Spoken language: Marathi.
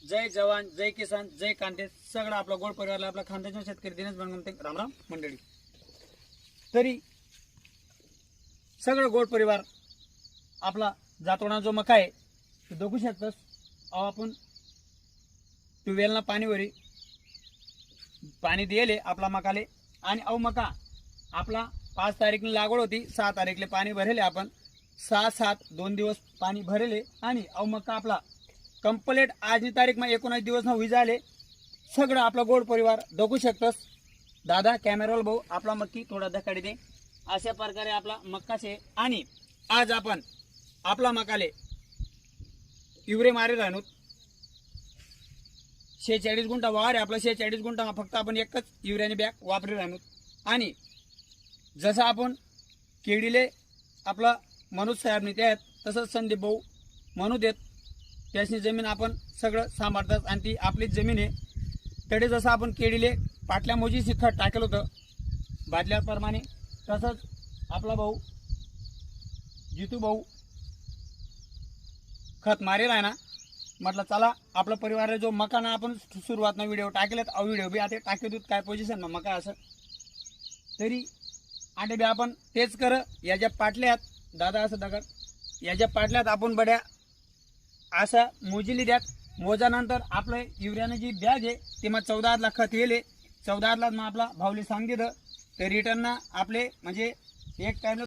जय जवान जय किसान जय कांदे सगळं आपला गोड परिवारला आपला खानदेशाचा शेतकरी दिनेश बनगमते रामराम मंडळी। तरी सगळं गोड परिवार आपला जातोडा जो मका आहे तो बघू शकतोस। आपण ट्यूबवेलना पाणी दिले आपला मकाले आणि मका आपला 5 तारीखला लागवड होती, 6 तारीखले पाणी भरेले आपण 6-7 2 दिवस पाणी भरेले आणि मका आपला कंप्लीट आजनी तारीख में 19 दिवस ना हुई झाले। सगळं आपला गोड परिवार बघू शकतोस। दादा कॅमेरावर भाऊ आपला मक्की थोडा धकाडी दे। अशा प्रकारे आपला मक्का छे आणि आज आपण आपला मकाले युरे मारे राहणू 46 गुंठा वावर आहे आपला। 46 गुंठा फक्त आपण एकच युरियाने बॅग वापरी राहणू आणि जसं आपण केडीले आपला मनोज साहेब ने त्यात तसंच संदीप भाऊ म्हणू देत त्याची जमीन आपण सगळं सांभाळतात आणि ती आपलीच जमीन आहे। तडे जसं आपण केडीले पाटल्या मोजीची खत टाकलं होतं बादल्याप्रमाणे तसंच आपला भाऊ जितू भाऊ खत मारेल आहे ना। म्हटलं चला आपला परिवार जो मकाना आपण सुरुवातना व्हिडिओ टाकलेत व्हिडिओ बी आता टाकत काय पोझिशन मका असं तरी आटे बी आपण तेच कर याच्या पाटल्यात दादा असं दगड याच्या पाटल्यात आपण बड्या असा मोजिली द्यात। मोजानंतर आपलं युरियाने जी बॅग आहे ते मग 14 लाख खत येले 14 लाख मग आपला भाऊली सांगितलं ते रिटर्न आपले म्हणजे एक टाइम